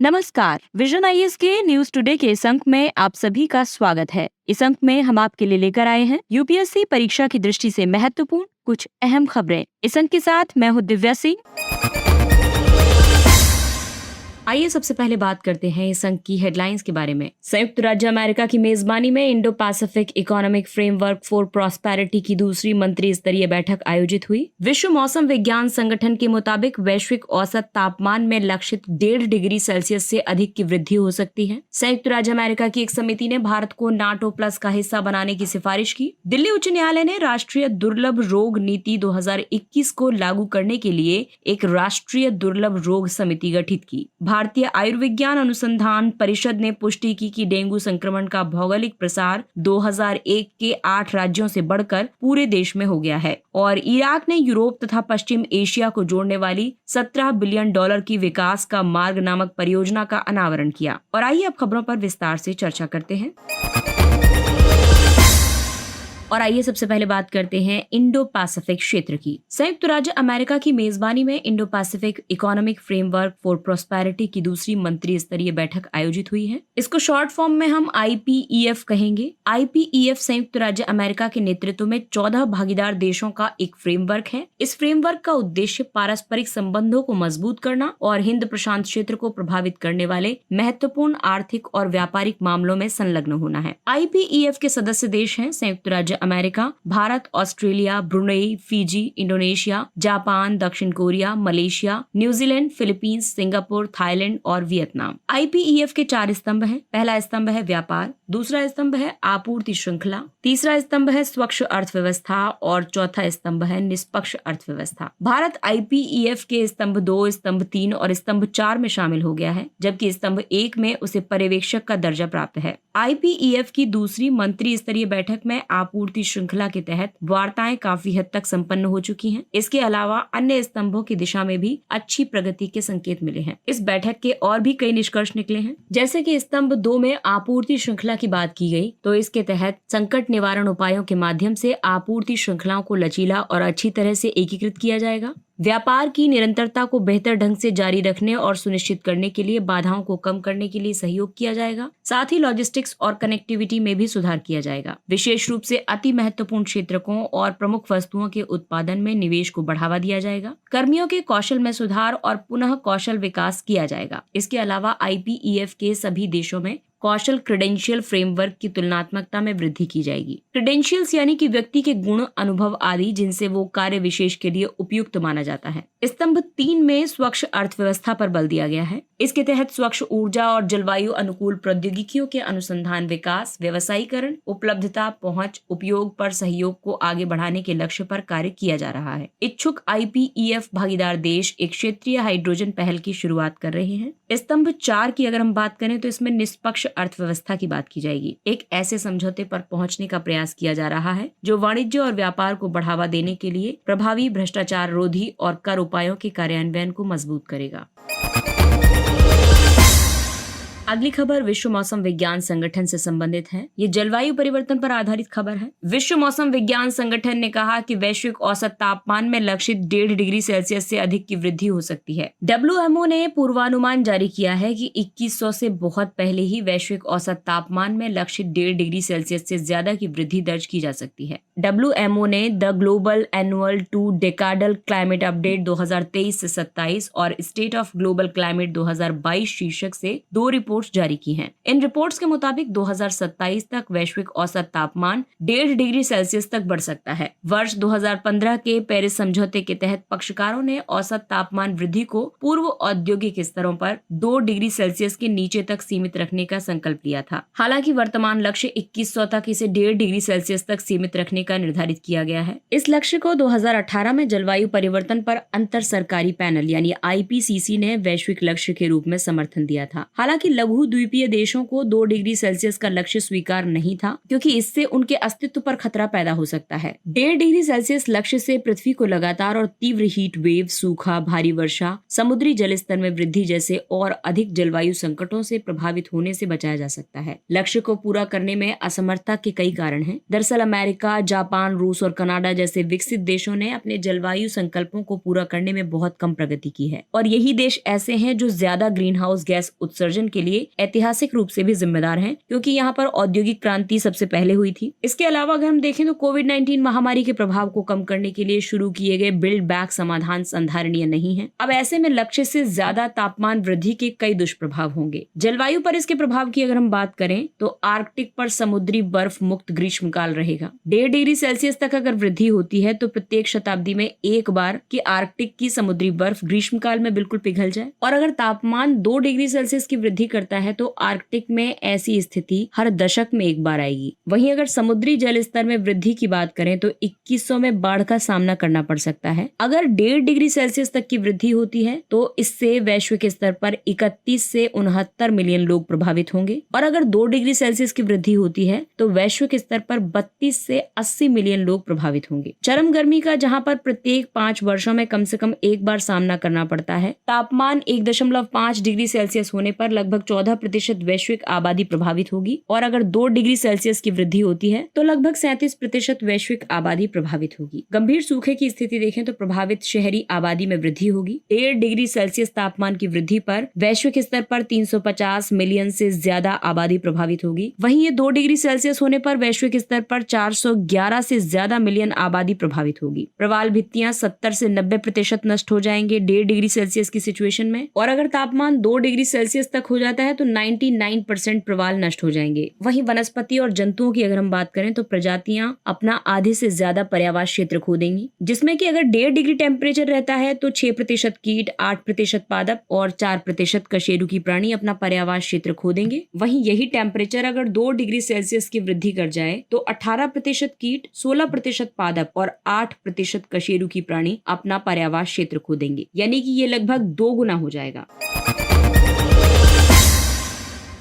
नमस्कार। Vision IAS के news today के इस अंक में आप सभी का स्वागत है। इस अंक में हम आपके लिए लेकर आए हैं यूपीएससी परीक्षा की दृष्टि से महत्वपूर्ण कुछ अहम खबरें। इस अंक के साथ मैं हूँ दिव्या सिंह। आइए सबसे पहले बात करते हैं इस अंक की हेडलाइंस के बारे में। संयुक्त राज्य अमेरिका की मेजबानी में Indo Pacific economic framework for prosperity की दूसरी मंत्री स्तरीय बैठक आयोजित हुई। विश्व मौसम विज्ञान संगठन के मुताबिक वैश्विक औसत तापमान में लक्षित 1.5 डिग्री सेल्सियस से अधिक की वृद्धि हो सकती है। संयुक्त राज्य अमेरिका की एक समिति ने भारत को नाटो प्लस का हिस्सा बनाने की सिफारिश की। दिल्ली उच्च न्यायालय ने राष्ट्रीय दुर्लभ रोग नीति 2021 को लागू करने के लिए एक राष्ट्रीय दुर्लभ रोग समिति गठित की। भारतीय आयुर्विज्ञान अनुसंधान परिषद ने पुष्टि की कि डेंगू संक्रमण का भौगोलिक प्रसार 2001 के 8 राज्यों से बढ़कर पूरे देश में हो गया है और इराक ने यूरोप तथा पश्चिम एशिया को जोड़ने वाली $17 बिलियन की विकास का मार्ग नामक परियोजना का अनावरण किया। और आइए अब खबरों पर विस्तार से चर्चा करते हैं। और आइए सबसे पहले बात करते हैं इंडो पैसिफिक क्षेत्र की। संयुक्त राज्य अमेरिका की मेजबानी में Indo Pacific economic framework for prosperity की दूसरी मंत्री स्तरीय बैठक आयोजित हुई है। इसको शॉर्ट फॉर्म में हम IPEF कहेंगे। IPEF संयुक्त राज्य अमेरिका के नेतृत्व में 14 भागीदार देशों का एक फ्रेमवर्क है। इस फ्रेमवर्क का उद्देश्य पारस्परिक संबंधों को मजबूत करना और हिंद प्रशांत क्षेत्र को प्रभावित करने वाले महत्वपूर्ण आर्थिक और व्यापारिक मामलों में संलग्न होना है। IPEF के सदस्य देश हैं संयुक्त राज्य America, Bharat, Australia, Brunei, Fiji, Indonesia, Japan, दक्षिण Korea, Malaysia, New Zealand, Philippines, Singapore, Thailand और वियतनाम। IPEF के 4 स्तंभ हैं। पहला स्तंभ है व्यापार, दूसरा स्तंभ है आपूर्ति श्रृंखला, तीसरा स्तंभ है स्वच्छ अर्थव्यवस्था और चौथा स्तंभ है निष्पक्ष अर्थव्यवस्था। भारत IPEF के स्तंभ 2, स्तंभ 3 और स्तंभ 4 में शामिल हो गया है, जबकि स्तंभ 1 में उसे पर्यवेक्षक का दर्जा प्राप्त है। IPEF की दूसरी मंत्री स्तरीय बैठक में आपूर्ति श्रृंखला के तहत वार्ताएं काफी हद तक संपन्न हो चुकी हैं। इसके अलावा अन्य स्तंभों की दिशा में भी अच्छी प्रगति के संकेत मिले हैं। इस बैठक के और भी कई निष्कर्ष निकले हैं, जैसे कि स्तंभ 2 में आपूर्ति श्रृंखला की बात की गई, तो इसके तहत संकट निवारण उपायों के माध्यम से आपूर्ति श्रृंखलाओं को लचीला और अच्छी तरह से एकीकृत किया जाएगा। व्यापार की निरंतरता को बेहतर ढंग से जारी रखने और सुनिश्चित करने के लिए बाधाओं को कम करने के लिए सहयोग किया जाएगा। साथ ही लॉजिस्टिक्स और कनेक्टिविटी में भी सुधार किया जाएगा। विशेष रूप से अति महत्वपूर्ण क्षेत्रकों और प्रमुख वस्तुओं के उत्पादन में निवेश को बढ़ावा दिया जाएगा। कर्मियों के कौशल में सुधार और पुनः कौशल विकास किया जाएगा। इसके अलावा IPEF के सभी देशों में कौशल क्रेडेंशियल फ्रेमवर्क की तुलनात्मकता में वृद्धि की जाएगी। क्रेडेंशियल्स यानी कि व्यक्ति के गुण, अनुभव आदि जिनसे वो कार्य विशेष के लिए उपयुक्त माना जाता है। स्तंभ 3 में स्वच्छ अर्थव्यवस्था पर बल दिया गया है। इसके तहत स्वच्छ ऊर्जा और जलवायु अनुकूल प्रौद्योगिकियों के अनुसंधान, विकास, व्यवसायीकरण, उपलब्धता, पहुंच, उपयोग पर सहयोग को आगे बढ़ाने के लक्ष्य पर कार्य किया जा रहा है। इच्छुक IPEF भागीदार देश एक क्षेत्रीय हाइड्रोजन पहल की शुरुआत कर रहे हैं। स्तंभ 4 की अगर हम बात करें तो इसमें निष्पक्ष अर्थव्यवस्था की बात की जाएगी। एक ऐसे समझौते पर पहुंचने का प्रयास किया जा रहा है जो वाणिज्य और व्यापार को बढ़ावा देने के लिए प्रभावी भ्रष्टाचार रोधी और कर उपायों के कार्यान्वयन को मजबूत करेगा। अगली खबर विश्व मौसम विज्ञान संगठन से संबंधित है। ये जलवायु परिवर्तन पर आधारित खबर है। विश्व मौसम विज्ञान संगठन ने कहा कि वैश्विक औसत तापमान में लक्षित 1.5 डिग्री सेल्सियस से अधिक की वृद्धि हो सकती है। WMO ने पूर्वानुमान जारी किया है कि 2100 से बहुत पहले ही वैश्विक औसत तापमान में लक्षित 1.5 डिग्री सेल्सियस से ज्यादा की वृद्धि दर्ज की जा सकती है। WMO ने the global annual to decadal climate update 2023 से 27 और स्टेट ऑफ ग्लोबल क्लाइमेट 2022 शीर्षक से 2 रिपोर्ट्स जारी की हैं। इन रिपोर्ट्स के मुताबिक 2027 तक वैश्विक औसत तापमान 1.5 डिग्री सेल्सियस तक बढ़ सकता है। वर्ष 2015 के पेरिस समझौते के तहत पक्षकारों ने औसत तापमान वृद्धि को पूर्व औद्योगिक स्तरों पर 2 डिग्री सेल्सियस के नीचे तक सीमित रखने का संकल्प लिया था। हालांकि वर्तमान लक्ष्य 2100 तक इसे 1.5 डिग्री सेल्सियस तक सीमित रखने का निर्धारित किया गया है। इस लक्ष्य को 2018 में जलवायु परिवर्तन पर अंतर सरकारी पैनल यानी IPCC ने वैश्विक लक्ष्य के रूप में समर्थन दिया था। हालांकि लघु द्वीपीय देशों को 2 डिग्री सेल्सियस का लक्ष्य स्वीकार नहीं था, क्योंकि इससे उनके अस्तित्व पर खतरा पैदा हो सकता है। 1.5 डिग्री सेल्सियस लक्ष्य से पृथ्वी को लगातार और तीव्र हीट वेव, सूखा, भारी वर्षा, समुद्री जल स्तर में वृद्धि जैसे और अधिक जलवायु संकटों से प्रभावित होने से बचाया जा सकता है। लक्ष्य को पूरा करने में असमर्थता के कई कारण हैं। दरअसल अमेरिका, जापान, रूस और कनाडा जैसे विकसित देशों ने अपने जलवायु संकल्पों को पूरा करने में बहुत कम प्रगति की है, और यही देश ऐसे हैं जो ज्यादा ग्रीन हाउस गैस उत्सर्जन के लिए ऐतिहासिक रूप से भी जिम्मेदार हैं, क्योंकि यहाँ पर औद्योगिक क्रांति सबसे पहले हुई थी। इसके अलावा अगर हम देखें तो कोविड-19 महामारी के प्रभाव को कम करने के लिए शुरू किए गए बिल्ड बैक समाधान संधारणीय नहीं है। अब ऐसे में लक्ष्य से ज्यादा तापमान वृद्धि के कई दुष्प्रभाव होंगे। जलवायु पर इसके प्रभाव की अगर हम बात करें तो आर्कटिक पर समुद्री बर्फ मुक्त ग्रीष्मकाल रहेगा। 1.5 डिग्री सेल्सियस तक अगर वृद्धि होती है तो प्रत्येक शताब्दी में एक बार की आर्कटिक की समुद्री बर्फ ग्रीष्मकाल में बिल्कुल पिघल जाए। और अगर तापमान 2 डिग्री सेल्सियस की वृद्धि करता है तो आर्कटिक में ऐसी स्थिति हर दशक में एक बार आएगी। वहीं अगर समुद्री जल स्तर में वृद्धि की बात करें तो 2100 में बाढ़ का सामना करना पड़ सकता है। अगर 1.5 डिग्री सेल्सियस तक की वृद्धि होती है तो इससे वैश्विक स्तर पर 31 से 69 मिलियन लोग प्रभावित होंगे, और अगर 2 डिग्री सेल्सियस की वृद्धि होती है तो वैश्विक स्तर पर 32 से 80 मिलियन लोग प्रभावित होंगे। चरम गर्मी का जहां पर प्रत्येक 5 वर्षों में कम से कम एक बार सामना करना पड़ता है, तापमान 1.5 डिग्री सेल्सियस होने पर लगभग 14% वैश्विक आबादी प्रभावित होगी, और अगर 2 डिग्री सेल्सियस की वृद्धि होती है तो लगभग 37% वैश्विक आबादी प्रभावित होगी। गंभीर सूखे की स्थिति देखें तो प्रभावित शहरी आबादी में वृद्धि होगी। 1.5 डिग्री सेल्सियस तापमान की वृद्धि पर वैश्विक स्तर पर 350 मिलियन से ज्यादा आबादी प्रभावित होगी। वहीं ये 2 डिग्री सेल्सियस होने पर वैश्विक स्तर पर 411 से ज्यादा मिलियन आबादी प्रभावित होगी। प्रवाल भित्तियां 70 से 90% नष्ट हो जाएंगे 1.5 डिग्री सेल्सियस की सिचुएशन में, और अगर तापमान 2 डिग्री सेल्सियस तक हो जाता है तो 99% प्रवाल नष्ट हो जाएंगे। वहीं वनस्पति और जंतुओं की अगर हम बात करें तो प्रजातियां अपना आधे से ज्यादा पर्यावास क्षेत्र खो देंगी, जिसमें कि अगर 1.5 डिग्री टेम्परेचर रहता है तो 6% कीट, 8% पादप और 4% कशेरुकी प्राणी अपना पर्यावास क्षेत्र खो देंगे। वहीं यही टेम्परेचर अगर 2 डिग्री सेल्सियस की वृद्धि कर जाए तो 18% कीट, 16% पादप और 8% कशेरुकी प्राणी अपना पर्यावास क्षेत्र खो देंगे, यानी कि ये लगभग 2 गुना हो जाएगा।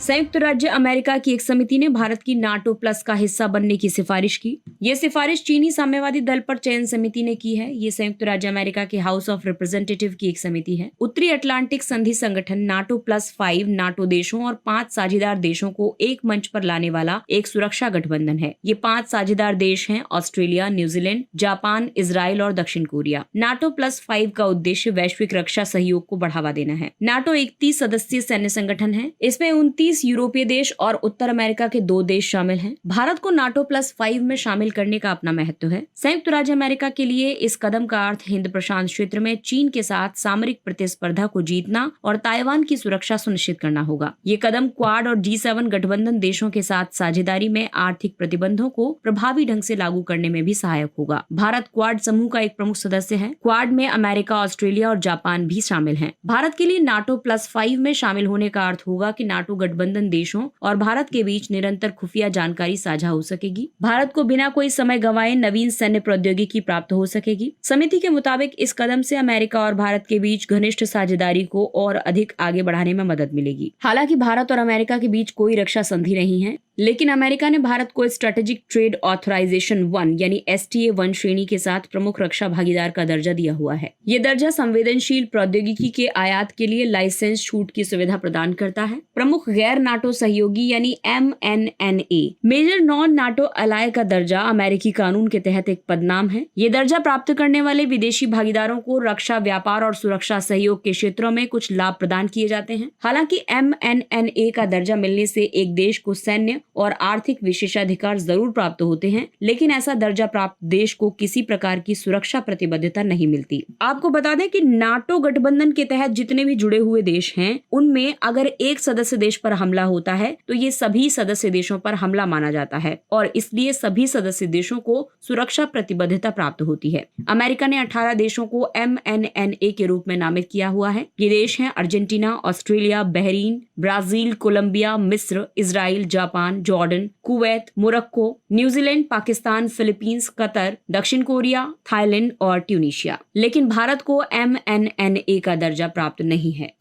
संयुक्त राज्य अमेरिका की एक समिति ने भारत की नाटो प्लस का हिस्सा बनने की सिफारिश की। ये सिफारिश चीनी साम्यवादी दल पर चयन समिति ने की है। ये संयुक्त राज्य अमेरिका के हाउस ऑफ रिप्रेजेंटेटिव की एक समिति है। उत्तरी अटलांटिक संधि संगठन नाटो प्लस 5 नाटो देशों और 5 साझेदार देशों को एक मंच पर लाने वाला एक सुरक्षा गठबंधन है। ये 5 साझेदार देश हैं ऑस्ट्रेलिया, न्यूजीलैंड, जापान, इजराइल और दक्षिण कोरिया। नाटो प्लस 5 का उद्देश्य वैश्विक रक्षा सहयोग को बढ़ावा देना है। नाटो 31 सदस्यीय सैन्य संगठन है। इसमें 29 यूरोपीय देश और उत्तर अमेरिका के 2 देश शामिल हैं। भारत को नाटो प्लस 5 में शामिल करने का अपना महत्व है। संयुक्त राज्य अमेरिका के लिए इस कदम का अर्थ हिंद प्रशांत क्षेत्र में चीन के साथ सामरिक प्रतिस्पर्धा को जीतना और ताइवान की सुरक्षा सुनिश्चित करना होगा। ये कदम क्वाड और G7 गठबंधन देशों के साथ साझेदारी में आर्थिक प्रतिबंधों को प्रभावी ढंग से लागू करने में भी सहायक होगा। भारत क्वाड समूह का एक प्रमुख सदस्य है। क्वाड में अमेरिका, ऑस्ट्रेलिया और जापान भी शामिल हैं। भारत के लिए नाटो प्लस 5 में शामिल होने का अर्थ होगा कि नाटो गठबंधन देशों और भारत के बीच निरंतर खुफिया जानकारी साझा हो सकेगी। भारत को बिना कोई समय गंवाए नवीन सैन्य प्रौद्योगिकी प्राप्त हो सकेगी। समिति के मुताबिक इस कदम से अमेरिका और भारत के बीच घनिष्ठ साझेदारी को और अधिक आगे बढ़ाने में मदद मिलेगी। हालांकि भारत और अमेरिका के बीच कोई रक्षा संधि नहीं है, लेकिन अमेरिका ने भारत को स्ट्रेटेजिक ट्रेड ऑथराइजेशन 1 यानी STA 1 श्रेणी के साथ प्रमुख रक्षा भागीदार का दर्जा दिया हुआ है। ये दर्जा संवेदनशील प्रौद्योगिकी के आयात के लिए लाइसेंस छूट की सुविधा प्रदान करता है। प्रमुख गैर नाटो सहयोगी यानी MNNA मेजर नॉन नाटो अलाय का दर्जा अमेरिकी कानून के तहत एक पदनाम है। ये दर्जा प्राप्त करने वाले विदेशी भागीदारों को रक्षा, व्यापार और सुरक्षा सहयोग के क्षेत्रों में कुछ लाभ प्रदान किए जाते हैं। हालांकि MNNA का दर्जा मिलने से एक देश को सैन्य और आर्थिक विशेषाधिकार जरूर प्राप्त होते हैं, लेकिन ऐसा दर्जा प्राप्त देश को किसी प्रकार की सुरक्षा प्रतिबद्धता नहीं मिलती। आपको बता दें कि नाटो गठबंधन के तहत जितने भी जुड़े हुए देश हैं, उनमें अगर एक सदस्य देश पर हमला होता है तो ये सभी सदस्य देशों पर हमला माना जाता है और इसलिए सभी सदस्य देशों को सुरक्षा प्रतिबद्धता प्राप्त होती है। अमेरिका ने 18 देशों को MNNA के रूप में नामित किया हुआ है। ये देश हैं Argentina, Australia, Bahrain, Brazil, Colombia, मिस्र, Israel, Japan, Jordan, Kuwait, Morocco, New Zealand, Pakistan, Philippines, Qatar, दक्षिण कोरिया, थाईलैंड और ट्यूनीशिया। लेकिन भारत को MNNA का दर्जा प्राप्त नहीं है।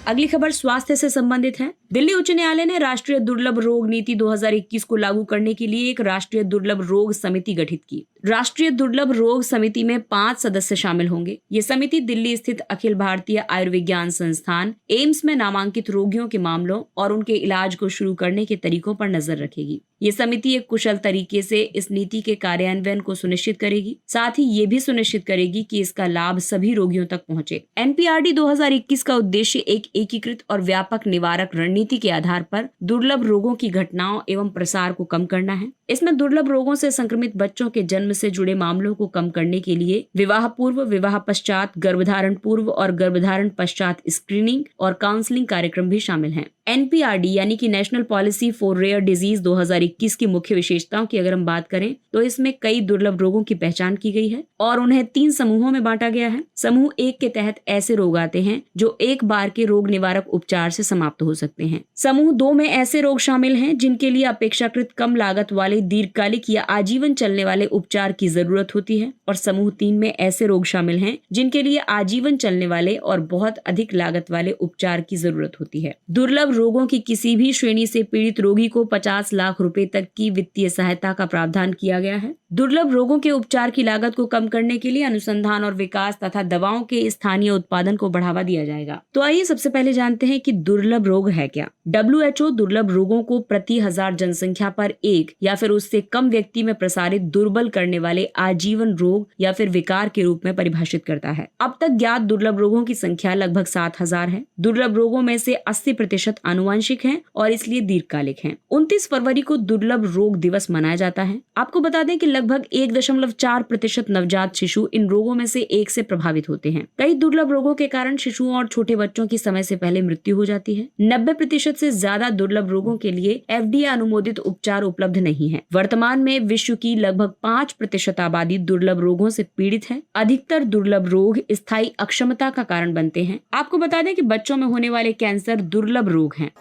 अगली खबर स्वास्थ्य से संबंधित है। दिल्ली उच्च न्यायालय ने राष्ट्रीय दुर्लभ रोग नीति 2021 को लागू करने के लिए एक राष्ट्रीय दुर्लभ रोग समिति गठित की। राष्ट्रीय दुर्लभ रोग समिति में 5 सदस्य शामिल होंगे। ये समिति दिल्ली स्थित अखिल भारतीय आयुर्विज्ञान संस्थान एम्स में नामांकित रोगियों के मामलों और उनके इलाज को शुरू करने के तरीकों पर नजर रखेगी। ये समिति एक कुशल तरीके से इस नीति के कार्यान्वयन को सुनिश्चित करेगी, साथ ही ये भी सुनिश्चित करेगी कि इसका लाभ सभी रोगियों तक पहुंचे। एनपीआरडी 2021 का उद्देश्य एक एकीकृत और व्यापक निवारक रणनीति के आधार पर दुर्लभ रोगों की घटनाओं एवं प्रसार को कम करना है। इसमें दुर्लभ रोगों से संक्रमित बच्चों के जन्म से जुड़े मामलों को कम करने के लिए विवाह पूर्व, विवाह पश्चात, गर्भधारण पूर्व और गर्भधारण पश्चात स्क्रीनिंग और काउंसलिंग कार्यक्रम भी शामिल हैं। एनपीआरडी यानी कि national policy for rare disease 2021 की मुख्य विशेषताओं की अगर हम बात करें तो इसमें कई दुर्लभ रोगों की पहचान की गई है और उन्हें 3 समूहों में बांटा गया है। समूह 1 के तहत ऐसे रोग आते हैं जो एक बार के रोग निवारक उपचार से समाप्त हो सकते हैं। समूह 2 में ऐसे रोग शामिल हैं जिनके लिए अपेक्षाकृत कम लागत वाले दीर्घकालिक या आजीवन चलने वाले उपचार की जरूरत होती है और समूह 3 में ऐसे रोग शामिल हैं जिनके लिए आजीवन चलने वाले और बहुत अधिक लागत वाले उपचार की जरूरत होती है। दुर्लभ रोगों की किसी भी श्रेणी से पीड़ित रोगी को 50 लाख रुपए तक की वित्तीय सहायता का प्रावधान किया गया है। दुर्लभ रोगों के उपचार की लागत को कम करने के लिए अनुसंधान और विकास तथा दवाओं के स्थानीय उत्पादन को बढ़ावा दिया जाएगा। तो आइए सबसे पहले जानते हैं कि दुर्लभ रोग है क्या। WHO दुर्लभ रोगों को प्रति 1000 जनसंख्या पर एक या फिर उससे कम व्यक्ति में प्रसारित दुर्बल करने वाले आजीवन रोग या फिर विकार के रूप में परिभाषित करता है। अब तक ज्ञात दुर्लभ रोगों की संख्या लगभग 7000 है। दुर्लभ रोगों में से 80% आनुवंशिक हैं और इसलिए दीर्घकालिक हैं। 29 फरवरी को दुर्लभ रोग दिवस मनाया जाता है। आपको बता दें कि लगभग 1.4% नवजात शिशु इन रोगों में से एक से प्रभावित होते हैं। कई दुर्लभ रोगों के कारण शिशुओं और छोटे बच्चों की समय से पहले मृत्यु हो जाती है। 90% से ज्यादा दुर्लभ रोगों के लिए FDA अनुमोदित उपचार उपलब्ध नहीं है। वर्तमान में विश्व की लगभग 5% आबादी दुर्लभ रोगों से पीड़ित है। अधिकतर दुर्लभ रोग स्थायी अक्षमता का कारण बनते हैं। आपको बता दें कि बच्चों में होने वाले कैंसर दुर्लभ रोग हैं।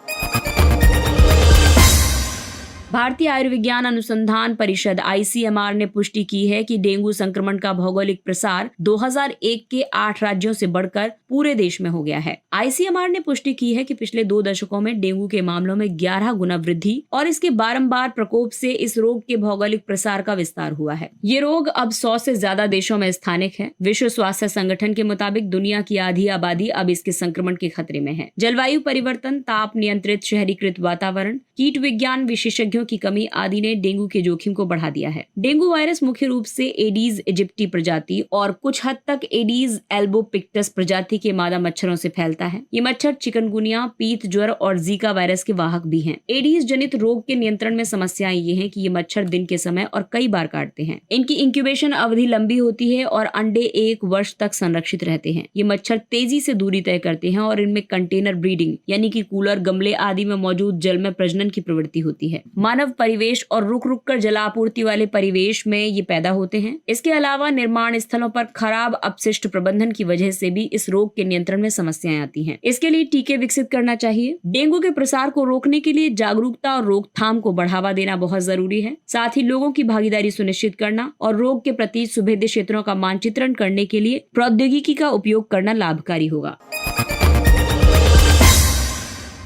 भारतीय आयुर्विज्ञान अनुसंधान परिषद ICMR ने पुष्टि की है कि डेंगू संक्रमण का भौगोलिक प्रसार 2001 के 8 राज्यों से बढ़कर पूरे देश में हो गया है। ICMR ने पुष्टि की है कि पिछले 2 दशकों में डेंगू के मामलों में 11 गुना वृद्धि और इसके बारंबार प्रकोप से इस रोग के भौगोलिक प्रसार का विस्तार हुआ है। ये रोग अब 100 से ज्यादा देशों में स्थानिक है। विश्व स्वास्थ्य संगठन के मुताबिक दुनिया की आधी आबादी अब इसके संक्रमण के खतरे में है। जलवायु परिवर्तन, ताप नियंत्रित शहरीकृत वातावरण, कीट विज्ञान विशेषज्ञों की कमी आदि ने डेंगू के जोखिम को बढ़ा दिया है। डेंगू वायरस मुख्य रूप से एडीज इजिप्टी प्रजाति और कुछ हद तक एडीज एल्बोपिक्टस प्रजाति के मादा मच्छरों से फैलता है। ये मच्छर चिकनगुनिया, पीत ज्वर और जीका वायरस के वाहक भी हैं। एडीज जनित रोग के नियंत्रण में समस्याएं ये हैं कि ये मच्छर दिन के समय और कई बार काटते हैं। इनकी इंक्यूबेशन अवधि लंबी होती है और अंडे 1 वर्ष तक संरक्षित रहते हैं। ये मच्छर तेजी से दूरी तय करते हैं और इनमें कंटेनर ब्रीडिंग यानी कि कूलर, गमले आदि में मौजूद जल में प्रजनन की प्रवृत्ति होती है। मानव परिवेश और रुक कर जलापूर्ति वाले परिवेश में ये पैदा होते हैं। इसके अलावा निर्माण स्थलों पर खराब अपशिष्ट प्रबंधन की वजह से भी इस रोग के नियंत्रण में समस्याएं आती हैं। इसके लिए टीके विकसित करना चाहिए। डेंगू के प्रसार को रोकने के लिए जागरूकता और रोकथाम को बढ़ावा देना बहुत जरूरी है। साथ ही लोगों की भागीदारी सुनिश्चित करना और रोग के प्रति सुभेद्य क्षेत्रों का मानचित्रण करने के लिए प्रौद्योगिकी का उपयोग करना लाभकारी होगा।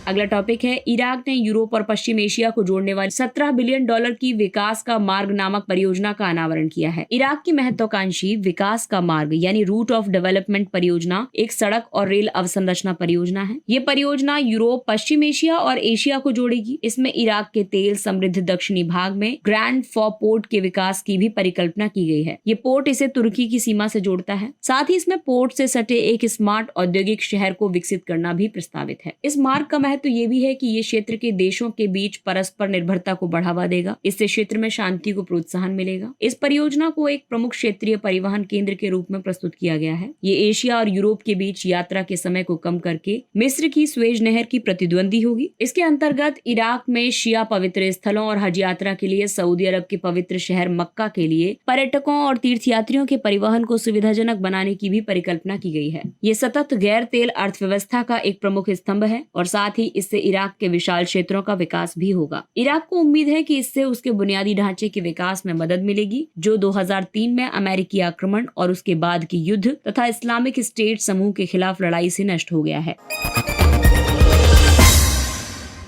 अगला टॉपिक है, इराक ने यूरोप और पश्चिम एशिया को जोड़ने वाली $17 बिलियन की विकास का मार्ग नामक परियोजना का अनावरण किया है। इराक की महत्वाकांक्षी विकास का मार्ग यानी रूट ऑफ डेवलपमेंट परियोजना एक सड़क और रेल अवसंरचना परियोजना है। ये परियोजना यूरोप, पश्चिम एशिया और एशिया को जोड़ेगी। इसमें इराक के तेल समृद्ध दक्षिणी भाग में ग्रैंड फॉ पोर्ट के विकास की भी परिकल्पना की गई है। ये पोर्ट इसे तुर्की की सीमा से जोड़ता है। साथ ही इसमें पोर्ट से सटे एक स्मार्ट औद्योगिक शहर को विकसित करना भी प्रस्तावित है। इस मार्ग का तो ये भी है कि ये क्षेत्र के देशों के बीच परस्पर निर्भरता को बढ़ावा देगा। इससे क्षेत्र में शांति को प्रोत्साहन मिलेगा। इस परियोजना को एक प्रमुख क्षेत्रीय परिवहन केंद्र के रूप में प्रस्तुत किया गया है। ये एशिया और यूरोप के बीच यात्रा के समय को कम करके मिस्र की स्वेज नहर की प्रतिद्वंदी होगी। इसके अंतर्गत इराक में शिया पवित्र स्थलों और हज यात्रा के लिए सऊदी अरब के पवित्र शहर मक्का के लिए पर्यटकों और तीर्थयात्रियों के परिवहन को सुविधाजनक बनाने की भी परिकल्पना की गई है। ये सतत गैर तेल अर्थव्यवस्था का एक प्रमुख स्तंभ है और साथ ही इससे इराक के विशाल क्षेत्रों का विकास भी होगा। इराक को उम्मीद है कि इससे उसके बुनियादी ढांचे के विकास में मदद मिलेगी, जो 2003 में अमेरिकी आक्रमण और उसके बाद की युद्ध तथा इस्लामिक स्टेट समूह के खिलाफ लड़ाई से नष्ट हो गया है।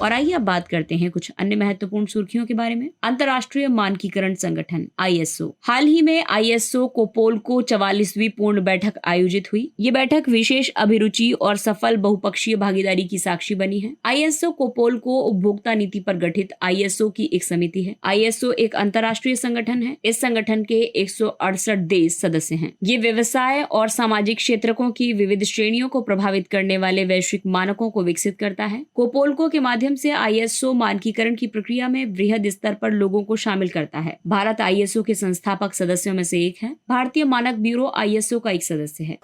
और आइए अब बात करते हैं कुछ अन्य महत्वपूर्ण सुर्खियों के बारे में। अंतर्राष्ट्रीय मानकीकरण संगठन ISO, हाल ही में ISO कोपोल्को 44वीं पूर्ण बैठक आयोजित हुई। ये बैठक विशेष अभिरुचि और सफल बहुपक्षीय भागीदारी की साक्षी बनी है। ISO कोपोल्को उपभोक्ता नीति पर गठित ISO की एक समिति है। ISO एक अंतर्राष्ट्रीय संगठन है। इस संगठन के 168 देश सदस्य हैं। ये व्यवसाय और सामाजिक क्षेत्रकों की विविध श्रेणियों को प्रभावित करने वाले वैश्विक मानकों को विकसित करता है। कोपोल्को के माध्यम से ISO मानकीकरण की प्रक्रिया में वृहद स्तर पर लोगों को शामिल करता है। भारत ISO के संस्थापक सदस्यों में से एक है। भारतीय मानक ब्यूरो ISO का एक सदस्य है।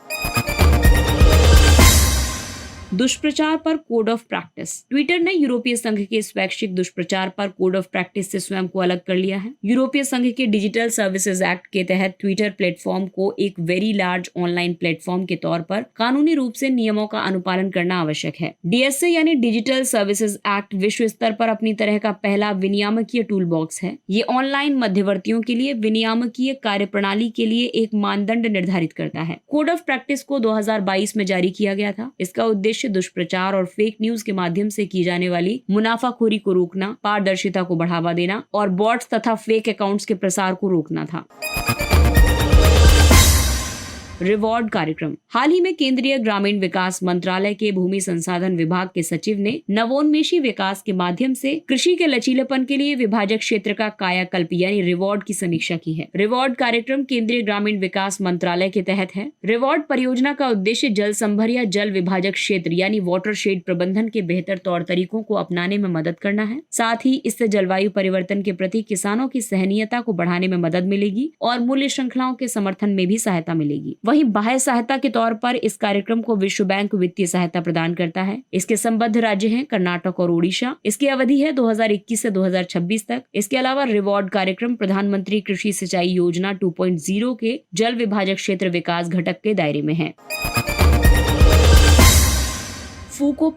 दुष्प्रचार पर कोड ऑफ प्रैक्टिस। ट्विटर ने यूरोपीय संघ के स्वैच्छिक दुष्प्रचार पर कोड ऑफ प्रैक्टिस से स्वयं को अलग कर लिया है। यूरोपीय संघ के डिजिटल सर्विसेज एक्ट के तहत ट्विटर प्लेटफॉर्म को एक वेरी लार्ज ऑनलाइन प्लेटफॉर्म के तौर पर कानूनी रूप से नियमों का अनुपालन करना आवश्यक है। DSA यानी डिजिटल सर्विसेज एक्ट विश्व स्तर पर अपनी तरह का पहला विनियामकीय टूल बॉक्स है। ये ऑनलाइन मध्यवर्तियों के लिए विनियामकीय कार्यप्रणाली के लिए एक मानदंड निर्धारित करता है। कोड ऑफ प्रैक्टिस को 2022 में जारी किया गया था। इसका उद्देश्य दुष्प्रचार और फेक न्यूज के माध्यम से की जाने वाली मुनाफाखोरी को रोकना, पारदर्शिता को बढ़ावा देना और बॉट्स तथा फेक अकाउंट्स के प्रसार को रोकना था। रिवॉर्ड कार्यक्रम। हाल ही में केंद्रीय ग्रामीण विकास मंत्रालय के भूमि संसाधन विभाग के सचिव ने नवोन्मेषी विकास के माध्यम से कृषि के लचीलेपन के लिए विभाजक क्षेत्र का कायाकल्प यानी रिवॉर्ड की समीक्षा की है। रिवॉर्ड कार्यक्रम केंद्रीय ग्रामीण विकास मंत्रालय के तहत है। रिवॉर्ड परियोजना का उद्देश्य जल संभर या जल विभाजक क्षेत्र यानी वाटरशेड प्रबंधन के बेहतर तौर तरीकों को अपनाने में मदद करना है। साथ ही इससे जलवायु परिवर्तन के प्रति किसानों की सहनीयता को बढ़ाने में मदद मिलेगी और मूल्य श्रृंखलाओं के समर्थन में भी सहायता मिलेगी। वहीं बाह्य सहायता के तौर पर इस कार्यक्रम को विश्व बैंक वित्तीय सहायता प्रदान करता है। इसके संबद्ध राज्य हैं कर्नाटक और ओडिशा। इसकी अवधि है 2021 से 2026 तक। इसके अलावा रिवॉर्ड कार्यक्रम प्रधानमंत्री कृषि सिंचाई योजना 2.0 के जल विभाजक क्षेत्र विकास घटक के दायरे में है। फूको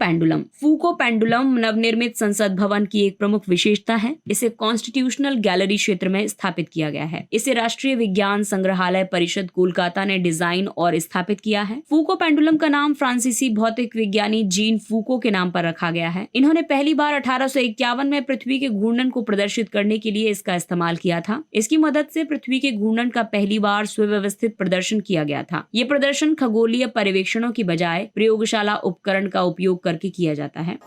पेंडुलम नवनिर्मित संसद भवन की एक प्रमुख विशेषता है। इसे कॉन्स्टिट्यूशनल गैलरी क्षेत्र में स्थापित किया गया है। इसे राष्ट्रीय विज्ञान संग्रहालय परिषद कोलकाता ने डिजाइन और स्थापित किया है। फूको पेंडुलम का नाम फ्रांसीसी भौतिक विज्ञानी जीन फूको के नाम पर रखा गया है। इन्होंने पहली बार 1851 में पृथ्वी के घूर्णन को प्रदर्शित करने के लिए इसका इस्तेमाल किया था। इसकी मदद से पृथ्वी के घूर्णन का पहली बार सुव्यवस्थित प्रदर्शन किया गया था। ये प्रदर्शन खगोलीय पर्यवेक्षणों की बजाय प्रयोगशाला उपकरण का उपयोग करके किया जाता है।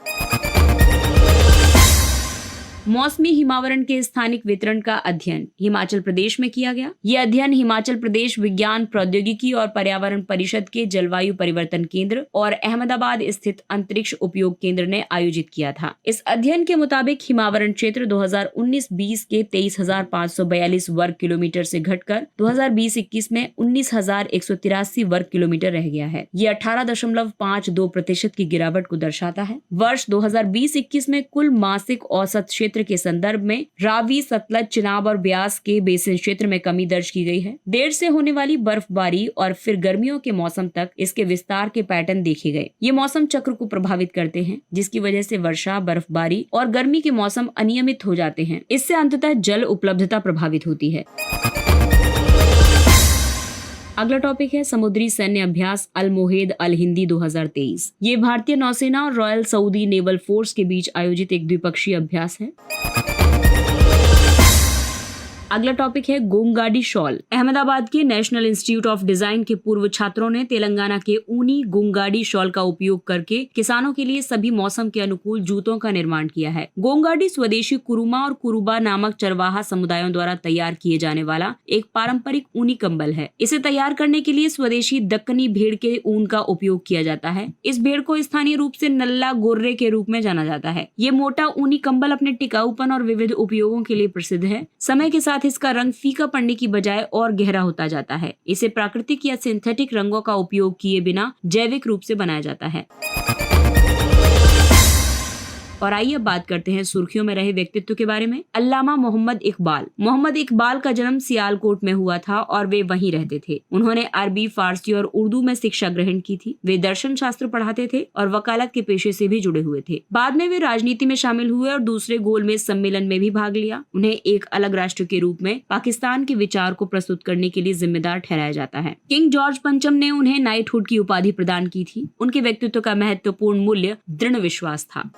मौसमी हिमावरण के स्थानिक वितरण का अध्ययन हिमाचल प्रदेश में किया गया। यह अध्ययन हिमाचल प्रदेश विज्ञान प्रौद्योगिकी और पर्यावरण परिषद के जलवायु परिवर्तन केंद्र और अहमदाबाद स्थित अंतरिक्ष उपयोग केंद्र ने आयोजित किया था। इस अध्ययन के मुताबिक हिमावरण क्षेत्र 2019-20 के 23,542 वर्ग किलोमीटर से घटकर 2020-21 में 19,183 वर्ग किलोमीटर रह गया है। ये 18.52% की गिरावट को दर्शाता है। वर्ष 2020-21 में कुल मासिक औसत क्षेत्र के संदर्भ में रावी, सतलज, चिनाब और ब्यास के बेसिन क्षेत्र में कमी दर्ज की गई है। देर से होने वाली बर्फबारी और फिर गर्मियों के मौसम तक इसके विस्तार के पैटर्न देखे गए। ये मौसम चक्र को प्रभावित करते हैं, जिसकी वजह से वर्षा, बर्फबारी और गर्मी के मौसम अनियमित हो जाते हैं। इससे अंततः जल उपलब्धता प्रभावित होती है। अगला टॉपिक है समुद्री सैन्य अभ्यास अल-मोहेद अल-हिंदी 2023। ये भारतीय नौसेना और रॉयल सऊदी नेवल फोर्स के बीच आयोजित एक द्विपक्षीय अभ्यास है। अगला टॉपिक है गोंगाडी शॉल। अहमदाबाद के नेशनल इंस्टीट्यूट ऑफ डिजाइन के पूर्व छात्रों ने तेलंगाना के ऊनी गोंगाडी शॉल का उपयोग करके किसानों के लिए सभी मौसम के अनुकूल जूतों का निर्माण किया है। गोंगाडी स्वदेशी कुरुमा और कुरुबा नामक चरवाहा समुदायों द्वारा तैयार किए जाने वाला एक पारंपरिक ऊनी कंबल है। इसे तैयार करने के लिए स्वदेशी दक्कनी भेड़ के ऊन का उपयोग किया जाता है। इस भेड़ को स्थानीय रूप से नल्ला गोर्रे के रूप में जाना जाता है। ये मोटा ऊनी कंबल अपने टिकाऊपन और विविध उपयोगों के लिए प्रसिद्ध है। समय के साथ इसका रंग फीका पड़ने की बजाय और गहरा होता जाता है। इसे प्राकृतिक या सिंथेटिक रंगों का उपयोग किए बिना जैविक रूप से बनाया जाता है। और आइए अब बात करते हैं सुर्खियों में रहे व्यक्तित्व के बारे में। अल्लामा मोहम्मद इकबाल का जन्म सियालकोट में हुआ था और वे वहीं रहते थे। उन्होंने अरबी, फारसी और उर्दू में शिक्षा ग्रहण की थी। वे दर्शन शास्त्र पढ़ाते थे और वकालत के पेशे से भी जुड़े हुए थे। बाद में वे राजनीति में शामिल हुए और दूसरे गोलमेज सम्मेलन में भी भाग लिया। उन्हें एक अलग राष्ट्र के रूप में पाकिस्तान के विचार को प्रस्तुत करने के लिए जिम्मेदार ठहराया जाता है। किंग जॉर्ज पंचम ने उन्हें नाइटहुड की उपाधि प्रदान की थी। उनके व्यक्तित्व का महत्वपूर्ण मूल्य दृढ़ विश्वास था।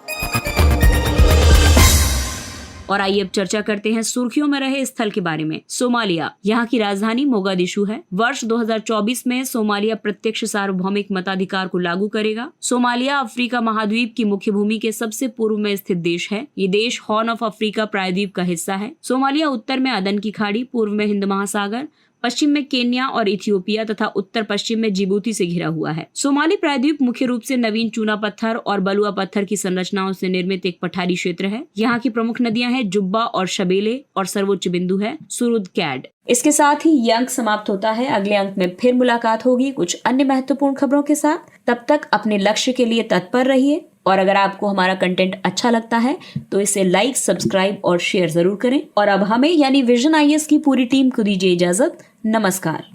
और आइए अब चर्चा करते हैं सुर्खियों में रहे स्थल के बारे में। सोमालिया, यहाँ की राजधानी मोगादिशु है। वर्ष 2024 में सोमालिया प्रत्यक्ष सार्वभौमिक मताधिकार को लागू करेगा। सोमालिया अफ्रीका महाद्वीप की मुख्य भूमि के सबसे पूर्व में स्थित देश है। ये देश हॉर्न ऑफ अफ्रीका प्रायद्वीप का हिस्सा है। सोमालिया उत्तर में अदन की खाड़ी, पूर्व में हिंद महासागर, पश्चिम में केन्या और इथियोपिया तथा उत्तर पश्चिम में जिबूती से घिरा हुआ है। सोमाली प्रायद्वीप मुख्य रूप से नवीन चूना पत्थर और बलुआ पत्थर की संरचनाओं से निर्मित एक पठारी क्षेत्र है। यहाँ की प्रमुख नदियां हैं जुब्बा और शबेले और सर्वोच्च बिंदु है सुरुद कैड। इसके साथ ही ये अंक समाप्त होता है। अगले अंक में फिर मुलाकात होगी कुछ अन्य महत्वपूर्ण खबरों के साथ। तब तक अपने लक्ष्य के लिए तत्पर रहिए और अगर आपको हमारा कंटेंट अच्छा लगता है तो इसे लाइक, सब्सक्राइब और शेयर जरूर करें। और अब हमें यानी विजन आईएएस की पूरी टीम को दीजिए इजाजत। नमस्कार।